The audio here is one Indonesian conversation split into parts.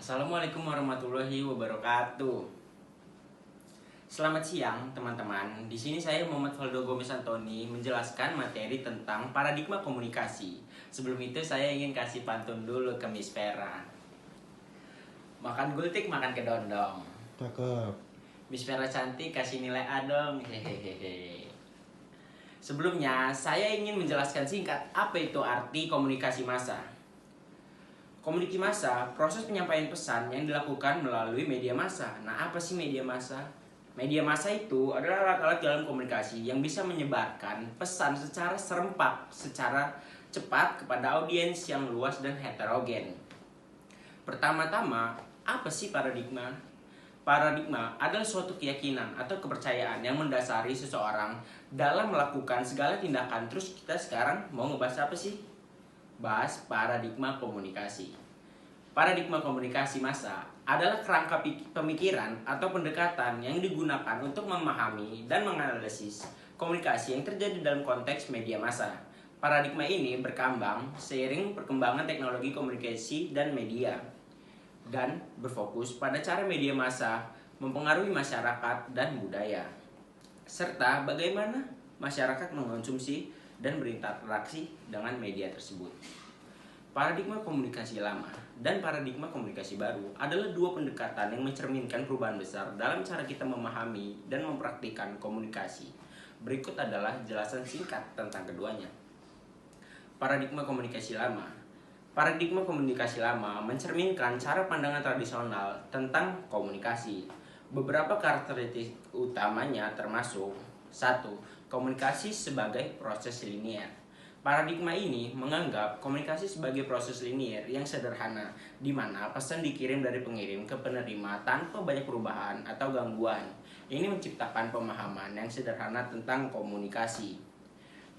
Assalamualaikum warahmatullahi wabarakatuh. Selamat siang teman-teman. Di sini saya Muhammad Faldo Gomez Antoni menjelaskan materi tentang paradigma komunikasi. Sebelum itu saya ingin kasih pantun dulu ke Miss Vera. Makan gultik, makan kedondong. Cakep. Miss Vera cantik, kasih nilai A dong. Hehehe. Sebelumnya saya ingin menjelaskan singkat apa itu arti komunikasi massa. Komunikasi massa, proses penyampaian pesan yang dilakukan melalui media massa. Nah, apa sih media massa? Media massa itu adalah alat-alat dalam komunikasi yang bisa menyebarkan pesan secara serempak, secara cepat kepada audiens yang luas dan heterogen. Pertama-tama, apa sih paradigma? Paradigma adalah suatu keyakinan atau kepercayaan yang mendasari seseorang dalam melakukan segala tindakan. Terus kita sekarang mau ngebahas apa sih? Bahas paradigma komunikasi. Paradigma komunikasi massa adalah kerangka pemikiran atau pendekatan yang digunakan untuk memahami dan menganalisis komunikasi yang terjadi dalam konteks media massa. Paradigma ini berkembang seiring perkembangan teknologi komunikasi dan media, dan berfokus pada cara media massa mempengaruhi masyarakat dan budaya, serta bagaimana masyarakat mengkonsumsi dan berinteraksi dengan media tersebut. Paradigma komunikasi lama dan paradigma komunikasi baru adalah dua pendekatan yang mencerminkan perubahan besar dalam cara kita memahami dan mempraktikkan komunikasi. Berikut adalah jelasan singkat tentang keduanya. Paradigma komunikasi lama. Paradigma komunikasi lama mencerminkan cara pandangan tradisional tentang komunikasi. Beberapa karakteristik utamanya termasuk 1. Komunikasi sebagai proses linier. Paradigma ini menganggap komunikasi sebagai proses linier yang sederhana, di mana pesan dikirim dari pengirim ke penerima tanpa banyak perubahan atau gangguan. Ini menciptakan pemahaman yang sederhana tentang komunikasi.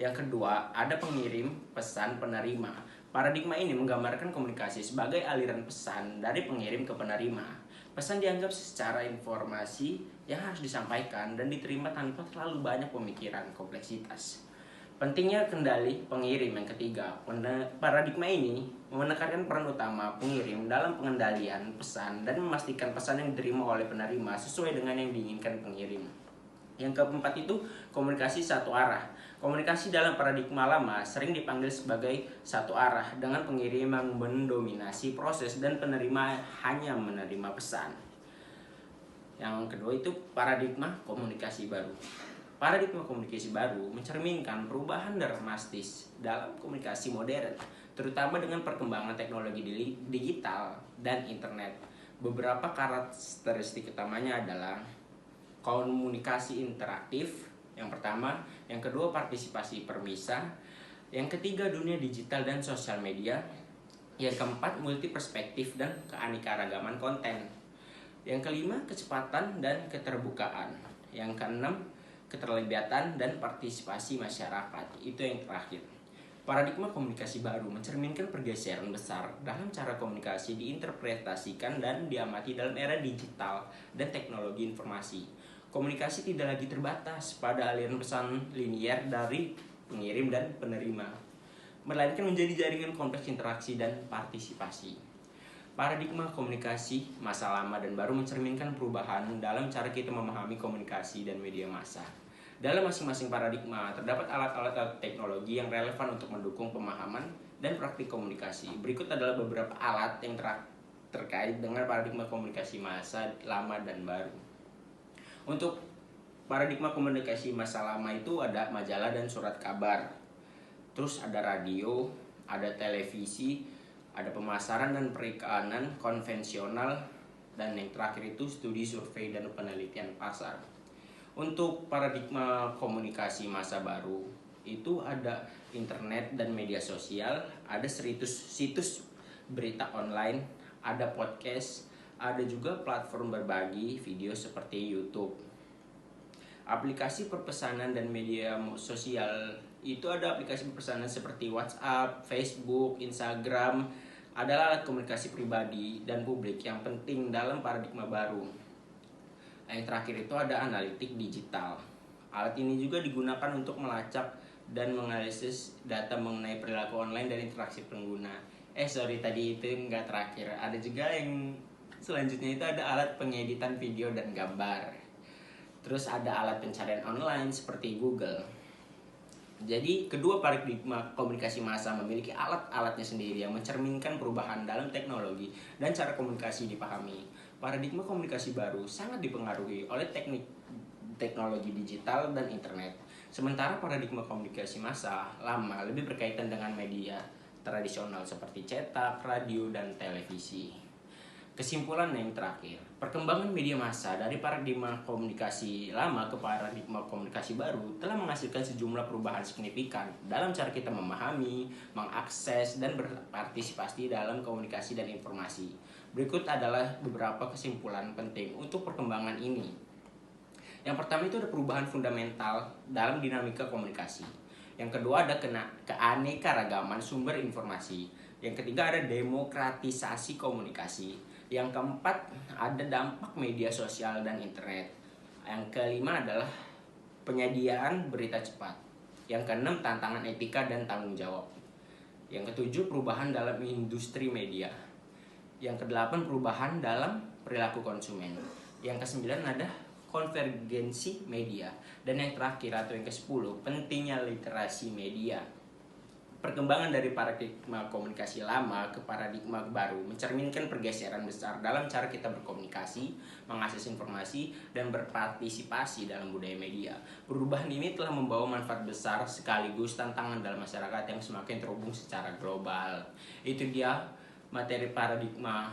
Yang kedua, ada pengirim, pesan, penerima. Paradigma ini menggambarkan komunikasi sebagai aliran pesan dari pengirim ke penerima. Pesan dianggap secara informasi yang harus disampaikan dan diterima tanpa terlalu banyak pemikiran kompleksitas. Pentingnya kendali pengirim. Yang ketiga, paradigma ini menekankan peran utama pengirim dalam pengendalian pesan dan memastikan pesan yang diterima oleh penerima sesuai dengan yang diinginkan pengirim. Yang keempat itu komunikasi satu arah. Komunikasi dalam paradigma lama sering dipanggil sebagai satu arah, dengan pengirim yang mendominasi proses dan penerima hanya menerima pesan. Yang kedua itu paradigma komunikasi baru. Paradigma komunikasi baru mencerminkan perubahan drastis dalam komunikasi modern, terutama dengan perkembangan teknologi digital dan internet. Beberapa karakteristik utamanya adalah komunikasi interaktif, yang pertama, yang kedua partisipasi permisah, yang ketiga dunia digital dan sosial media, yang keempat multi perspektif dan keanekaragaman konten, yang kelima kecepatan dan keterbukaan, yang keenam keterlibatan dan partisipasi masyarakat. Itu yang terakhir. Paradigma komunikasi baru mencerminkan pergeseran besar dalam cara komunikasi diinterpretasikan dan diamati dalam era digital dan teknologi informasi. Komunikasi tidak lagi terbatas pada aliran pesan linier dari pengirim dan penerima, melainkan menjadi jaringan kompleks interaksi dan partisipasi. Paradigma komunikasi masa lama dan baru mencerminkan perubahan dalam cara kita memahami komunikasi dan media massa. Dalam masing-masing paradigma terdapat alat-alat teknologi yang relevan untuk mendukung pemahaman dan praktik komunikasi. Berikut adalah beberapa alat yang terkait dengan paradigma komunikasi masa lama dan baru. Untuk paradigma komunikasi masa lama itu ada majalah dan surat kabar, terus ada radio, ada televisi, ada pemasaran dan periklanan konvensional, dan yang terakhir itu studi survei dan penelitian pasar. Untuk paradigma komunikasi masa baru itu ada internet dan media sosial, ada situs berita online, ada podcast, ada juga platform berbagi video seperti YouTube. Aplikasi perpesanan dan media sosial itu ada aplikasi perpesanan seperti WhatsApp, Facebook, Instagram, adalah alat komunikasi pribadi dan publik yang penting dalam paradigma baru. Yang terakhir itu ada analitik digital. Alat ini juga digunakan untuk melacak dan menganalisis data mengenai perilaku online dan interaksi pengguna. Tadi itu nggak terakhir. Ada juga yang Selanjutnya itu ada alat pengeditan video dan gambar. Terus ada alat pencarian online seperti Google. Jadi kedua paradigma komunikasi massa memiliki alat-alatnya sendiri yang mencerminkan perubahan dalam teknologi dan cara komunikasi dipahami. Paradigma komunikasi baru sangat dipengaruhi oleh teknologi digital dan internet. Sementara paradigma komunikasi massa lama lebih berkaitan dengan media tradisional seperti cetak, radio, dan televisi. Kesimpulan yang terakhir, perkembangan media massa dari paradigma komunikasi lama ke paradigma komunikasi baru telah menghasilkan sejumlah perubahan signifikan dalam cara kita memahami, mengakses, dan berpartisipasi dalam komunikasi dan informasi. Berikut adalah beberapa kesimpulan penting untuk perkembangan ini. Yang pertama itu ada perubahan fundamental dalam dinamika komunikasi. Yang kedua ada keanekaragaman sumber informasi. Yang ketiga ada demokratisasi komunikasi. Yang keempat ada dampak media sosial dan internet. Yang kelima adalah penyediaan berita cepat. Yang keenam tantangan etika dan tanggung jawab. Yang ketujuh perubahan dalam industri media. Yang kedelapan perubahan dalam perilaku konsumen. Yang kesembilan ada konvergensi media. Dan yang terakhir atau yang ke-10 pentingnya literasi media. Perkembangan dari paradigma komunikasi lama ke paradigma baru mencerminkan pergeseran besar dalam cara kita berkomunikasi, mengakses informasi, dan berpartisipasi dalam budaya media. Perubahan ini telah membawa manfaat besar sekaligus tantangan dalam masyarakat yang semakin terhubung secara global. Itu dia materi paradigma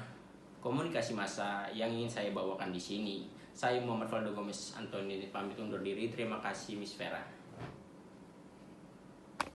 komunikasi massa yang ingin saya bawakan di sini. Saya Muhammad Valdo Gomez Antoni pamit undur diri. Terima kasih Miss Vera.